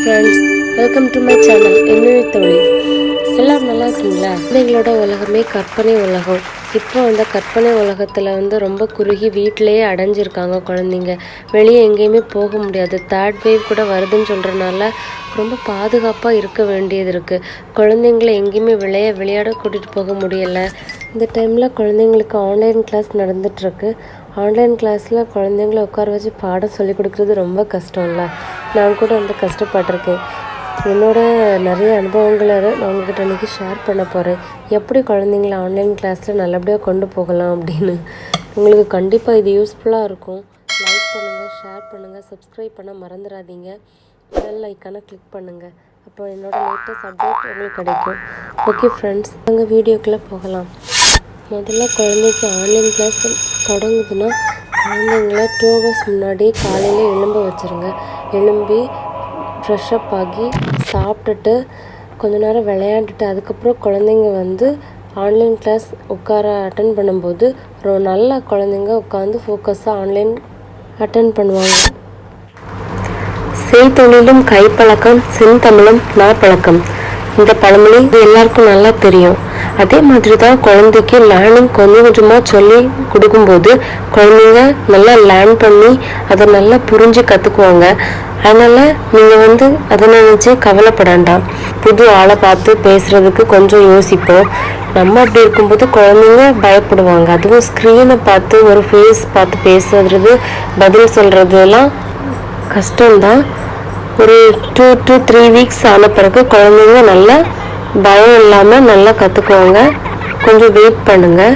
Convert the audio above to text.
Friends, welcome to my channel என்னுடைய தொழில். எல்லோரும் நல்லா இருக்கீங்களா? குழந்தைங்களோட உலகமே கற்பனை உலகம். இப்போ அந்த கற்பனை உலகத்தில் ரொம்ப குறுகி வீட்டிலையே அடைஞ்சிருக்காங்க குழந்தைங்க. வெளியே எங்கேயுமே போக முடியாது. தேர்ட் வேவ் கூட வருதுன்னு சொல்கிறனால ரொம்ப பாதுகாப்பாக இருக்க வேண்டியது இருக்குது. குழந்தைங்கள எங்கேயுமே விளையாட கூட்டிகிட்டு போக முடியலை. இந்த டைமில் குழந்தைங்களுக்கு ஆன்லைன் கிளாஸ் நடந்துகிட்ருக்கு. ஆன்லைன் கிளாஸில் குழந்தைங்கள உட்கார வச்சு பாடம் சொல்லிக் கொடுக்குறது ரொம்ப கஷ்டம்ல. நான் கூட கஷ்டப்பட்டிருக்கேன். என்னோடய நிறைய அனுபவங்களை நான் உங்கள்கிட்ட இன்றைக்கி ஷேர் பண்ண போகிறேன். எப்படி குழந்தைங்கள ஆன்லைன் கிளாஸில் நல்லபடியாக கொண்டு போகலாம் அப்படின்னு. உங்களுக்கு கண்டிப்பாக இது யூஸ்ஃபுல்லாக இருக்கும். லைக் பண்ணுங்கள், ஷேர் பண்ணுங்கள், சப்ஸ்கிரைப் பண்ண மறந்துடாதீங்க. பெல் ஐக்கானை கிளிக் பண்ணுங்கள். அப்போ என்னோடய லேட்டஸ்ட் அப்டேட் உங்களுக்கு கிடைக்கும். ஓகே ஃப்ரெண்ட்ஸ், நாங்கள் வீடியோக்குள்ளே போகலாம். முதல்ல குழந்தைக்கு ஆன்லைன் கிளாஸ் தொடங்குதுன்னா குழந்தைங்கள 2 hours முன்னாடியே காலையில் எழும்ப வச்சுருங்க. எழும்பி ஃப்ரெஷ்அப் ஆகி சாப்பிட்டுட்டு கொஞ்ச நேரம் விளையாண்டுட்டு அதுக்கப்புறம் குழந்தைங்க ஆன்லைன் கிளாஸ் அட்டன் பண்ணும்போது நல்லா குழந்தைங்க உட்காந்து ஃபோக்கஸாக ஆன்லைன் அட்டன் பண்ணுவாங்க. செய்தொழிலும் கைப்பழக்கம், செந்தமிழும் நாப்பழக்கம். இந்த பழமொழி எல்லாருக்கும் நல்லா தெரியும். அதே மாதிரி தான் குழந்தைக்கு லேர்னிங் கொஞ்சம் கொஞ்சமாக சொல்லி கொடுக்கும்போது குழந்தைங்க நல்லா லேர்ன் பண்ணி அதை நல்லா புரிஞ்சு கற்றுக்குவாங்க. அதனால் நீங்கள் அதை நினச்சி கவலைப்பட வேண்டாம். புது ஆளை பார்த்து பேசுகிறதுக்கு கொஞ்சம் யோசிப்போம். நம்ம அப்படி இருக்கும்போது குழந்தைங்க பயப்படுவாங்க. அதுவும் ஸ்க்ரீனை பார்த்து ஒரு ஃபேஸ் பார்த்து பேசுறது, பதில் சொல்கிறதுலாம் கஷ்டம்தான். ஒரு 2 to 3 weeks ஆன பிறகு குழந்தைங்க நல்லா பயம் இல்லாமல் நல்லா கற்றுக்குவாங்க. கொஞ்சம் வெயிட் பண்ணுங்கள்.